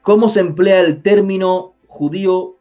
¿Cómo se emplea el término judío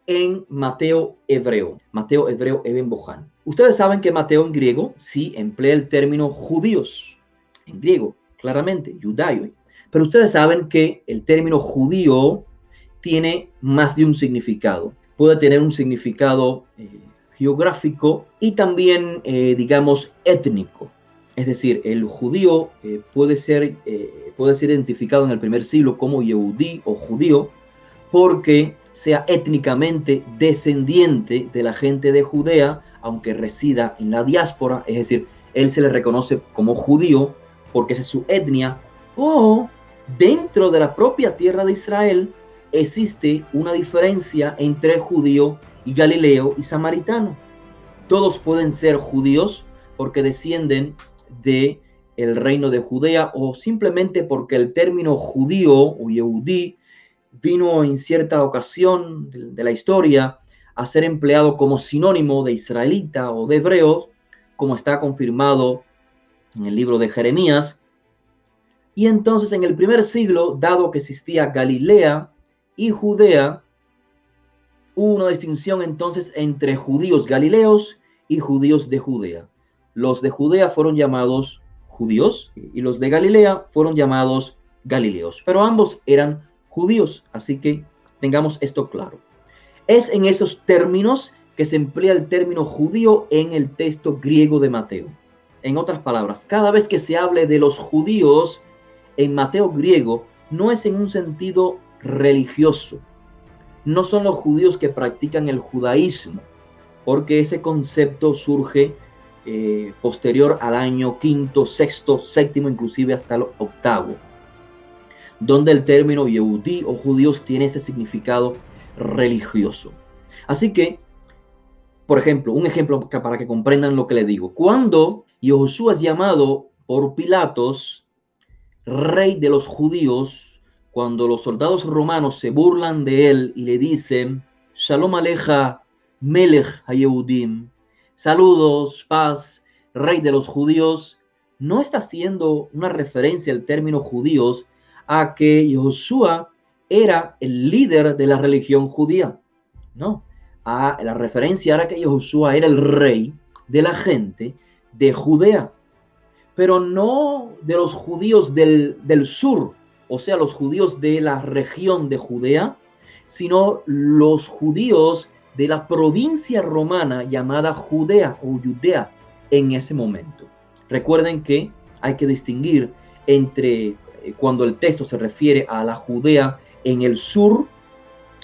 en Mateo hebreo? Mateo hebreo Eben Bohan. Ustedes saben que Mateo en griego sí emplea el término judíos. En griego, claramente, judaio. Pero ustedes saben que el término judío tiene más de un significado. Puede tener un significado geográfico y también, digamos, étnico. Es decir, el judío puede ser identificado en el primer siglo como Yehudí o judío porque sea étnicamente descendiente de la gente de Judea, aunque resida en la diáspora, es decir, él se le reconoce como judío porque esa es su etnia, o dentro de la propia tierra de Israel existe una diferencia entre judío y galileo y samaritano. Todos pueden ser judíos porque descienden del reino de Judea o simplemente porque el término judío o Yehudí vino en cierta ocasión de la historia a ser empleado como sinónimo de israelita o de hebreo, como está confirmado en el libro de Jeremías. Y entonces en el primer siglo, dado que existía Galilea y Judea, hubo una distinción entonces entre judíos galileos y judíos de Judea. Los de Judea fueron llamados judíos y los de Galilea fueron llamados galileos, pero ambos eran judíos, así que tengamos esto claro. Es en esos términos que se emplea el término judío en el texto griego de Mateo. En otras palabras, cada vez que se hable de los judíos en Mateo griego, no es en un sentido religioso. No son los judíos que practican el judaísmo, porque ese concepto surge posterior al año quinto, sexto, séptimo, inclusive hasta el octavo, donde el término Yehudí o judíos tiene ese significado religioso. Así que, por ejemplo, un ejemplo para que comprendan lo que le digo. Cuando Josué es llamado por Pilatos rey de los judíos, cuando los soldados romanos se burlan de él y le dicen, Shalom Aleja, Melech HaYehudim, saludos, paz, rey de los judíos, no está haciendo una referencia al término judíos a que Josué era el líder de la religión judía. No, la referencia era que Josué era el rey de la gente de Judea, pero no de los judíos del sur, o sea, los judíos de la región de Judea, sino los judíos de la provincia romana llamada Judea o Judea en ese momento. Recuerden que hay que distinguir entre cuando el texto se refiere a la Judea en el sur,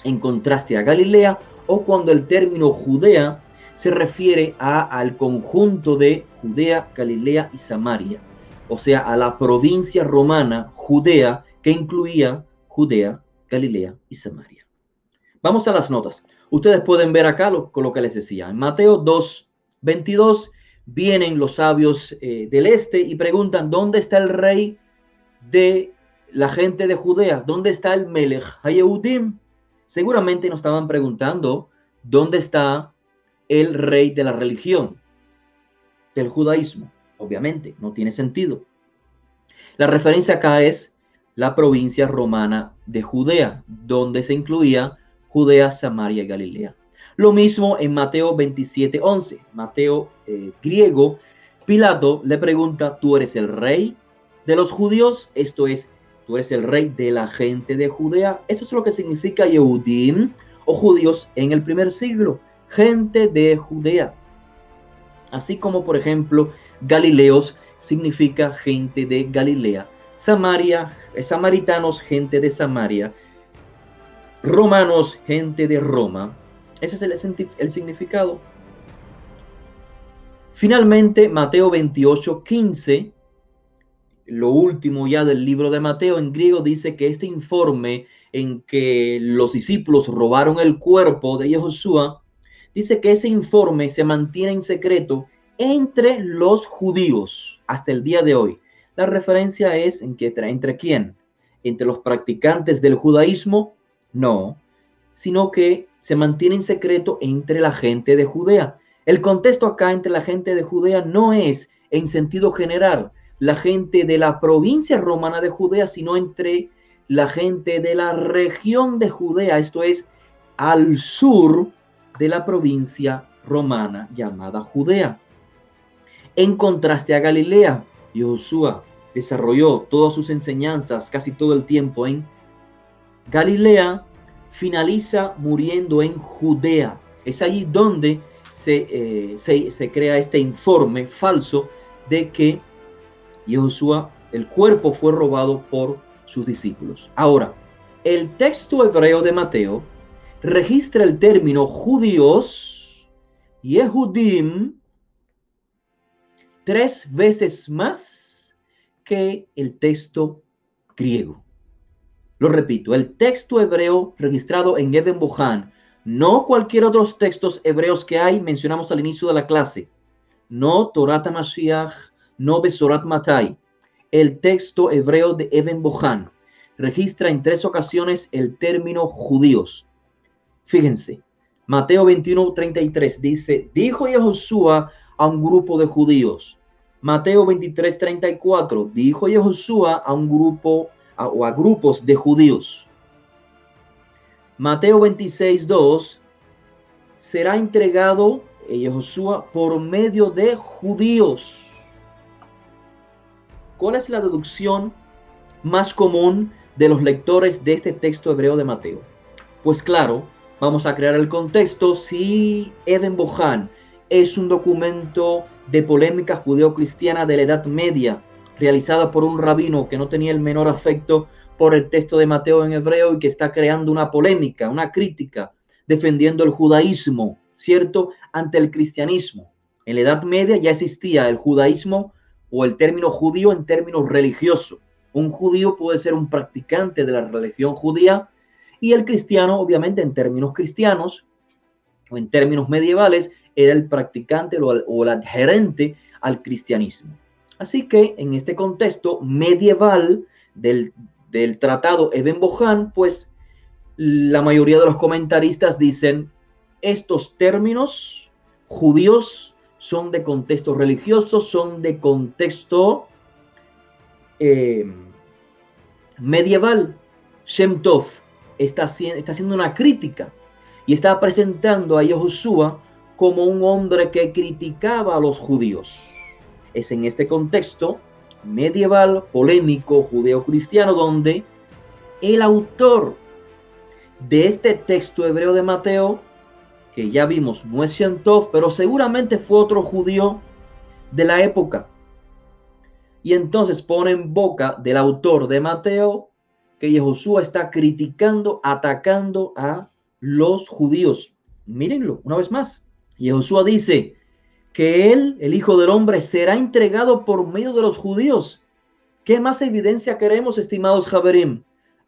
en contraste a Galilea, o cuando el término Judea se refiere al conjunto de Judea, Galilea y Samaria, o sea, a la provincia romana Judea, que incluía Judea, Galilea y Samaria. Vamos a las notas. Ustedes pueden ver acá con lo que les decía. En Mateo 2:22 vienen los sabios del este y preguntan, ¿dónde está el rey de la gente de Judea? ¿Dónde está el Melech HaYehudim? Seguramente nos estaban preguntando, ¿dónde está el rey de la religión, del judaísmo? Obviamente, no tiene sentido. La referencia acá es la provincia romana de Judea, donde se incluía Judea, Samaria y Galilea. Lo mismo en Mateo 27:11. Mateo griego, Pilato le pregunta, ¿tú eres el rey de los judíos? Esto es, tú eres el rey de la gente de Judea. Eso es lo que significa Yehudim o judíos en el primer siglo. Gente de Judea. Así como, por ejemplo, Galileos significa gente de Galilea. Samaria, samaritanos, gente de Samaria. Romanos, gente de Roma. Ese es el significado. Finalmente, Mateo 28:15, lo último ya del libro de Mateo en griego, dice que este informe en que los discípulos robaron el cuerpo de Josué, dice que ese informe se mantiene en secreto entre los judíos hasta el día de hoy. La referencia es en que ¿entre quién? ¿Entre los practicantes del judaísmo? No, sino que se mantiene en secreto entre la gente de Judea. El contexto acá entre la gente de Judea no es en sentido general la gente de la provincia romana de Judea, sino entre la gente de la región de Judea, esto es, al sur de la provincia romana llamada Judea. En contraste a Galilea, Josué desarrolló todas sus enseñanzas casi todo el tiempo en Galilea, finaliza muriendo en Judea. Es allí donde se crea este informe falso de que Josué, el cuerpo fue robado por sus discípulos. Ahora, el texto hebreo de Mateo registra el término judíos, Yehudim, 3 veces más que el texto griego. Lo repito, el texto hebreo registrado en Eben Bohan, no cualquier otros textos hebreos que hay, mencionamos al inicio de la clase, no Torat HaMashiach, no Besorat Matai. El texto hebreo de Eben Bohan registra en 3 ocasiones el término judíos. Fíjense, Mateo 21:33 dice, dijo Josué a un grupo de judíos. Mateo 23:34 dijo Josué a un grupo o a grupos de judíos. Mateo 26:2 será entregado Josué por medio de judíos. ¿Cuál es la deducción más común de los lectores de este texto hebreo de Mateo? Pues claro, vamos a crear el contexto. Si Eben Bohan es un documento de polémica judeo-cristiana de la Edad Media, realizada por un rabino que no tenía el menor afecto por el texto de Mateo en hebreo y que está creando una polémica, una crítica, defendiendo el judaísmo, ¿cierto?, ante el cristianismo. En la Edad Media ya existía el judaísmo o el término judío en términos religiosos. Un judío puede ser un practicante de la religión judía y el cristiano, obviamente, en términos cristianos o en términos medievales, era el practicante o el adherente al cristianismo. Así que en este contexto medieval del tratado Eben Bohan, pues la mayoría de los comentaristas dicen estos términos judíos son de contexto religioso, son de contexto medieval. Shem Tov está haciendo una crítica y está presentando a Josué como un hombre que criticaba a los judíos. Es en este contexto medieval, polémico, judeo-cristiano, donde el autor de este texto hebreo de Mateo, que ya vimos, no es Shem Tov, pero seguramente fue otro judío de la época. Y entonces pone en boca del autor de Mateo que Josué está criticando, atacando a los judíos. Mírenlo una vez más. Y Josué dice que él, el Hijo del Hombre, será entregado por medio de los judíos. ¿Qué más evidencia queremos, estimados Javerim?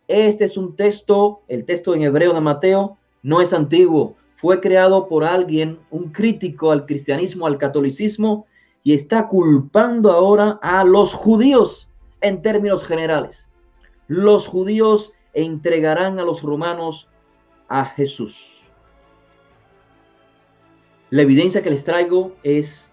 Este es un texto, el texto en hebreo de Mateo, no es antiguo. Fue creado por alguien, un crítico al cristianismo, al catolicismo, y está culpando ahora a los judíos en términos generales. Los judíos entregarán a los romanos a Jesús. La evidencia que les traigo es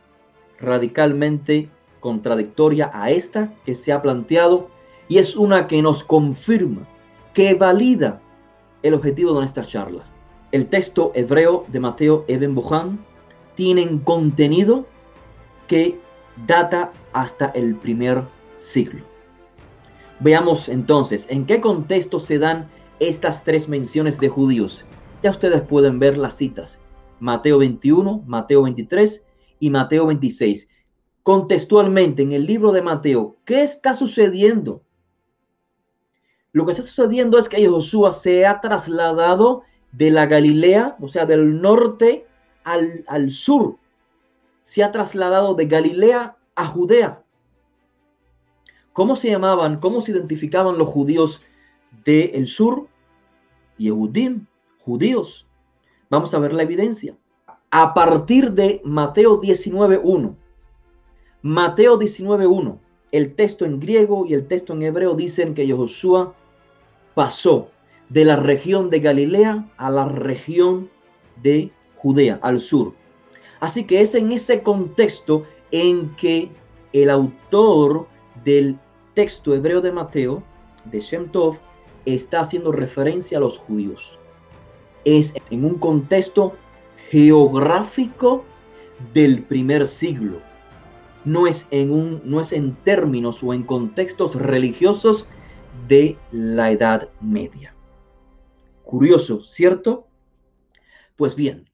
radicalmente contradictoria a esta que se ha planteado y es una que nos confirma, que valida el objetivo de nuestra charla. El texto hebreo de Mateo Eben Bohan tiene contenido que data hasta el primer siglo. Veamos entonces en qué contexto se dan estas 3 menciones de judíos. Ya ustedes pueden ver las citas. Mateo 21, Mateo 23 y Mateo 26. Contextualmente en el libro de Mateo, ¿qué está sucediendo? Lo que está sucediendo es que Josué se ha trasladado de la Galilea, o sea, del norte al sur. Se ha trasladado de Galilea a Judea. ¿Cómo se llamaban, cómo se identificaban los judíos del sur? Yehudim, judíos. Vamos a ver la evidencia. A partir de Mateo 19:1. Mateo 19:1. El texto en griego y el texto en hebreo dicen que Josué pasó de la región de Galilea a la región de Judea, al sur. Así que es en ese contexto en que el autor del texto hebreo de Mateo, de Shem Tov, está haciendo referencia a los judíos. Es en un contexto geográfico del primer siglo. No es en términos o en contextos religiosos de la Edad Media. Curioso, ¿cierto? Pues bien,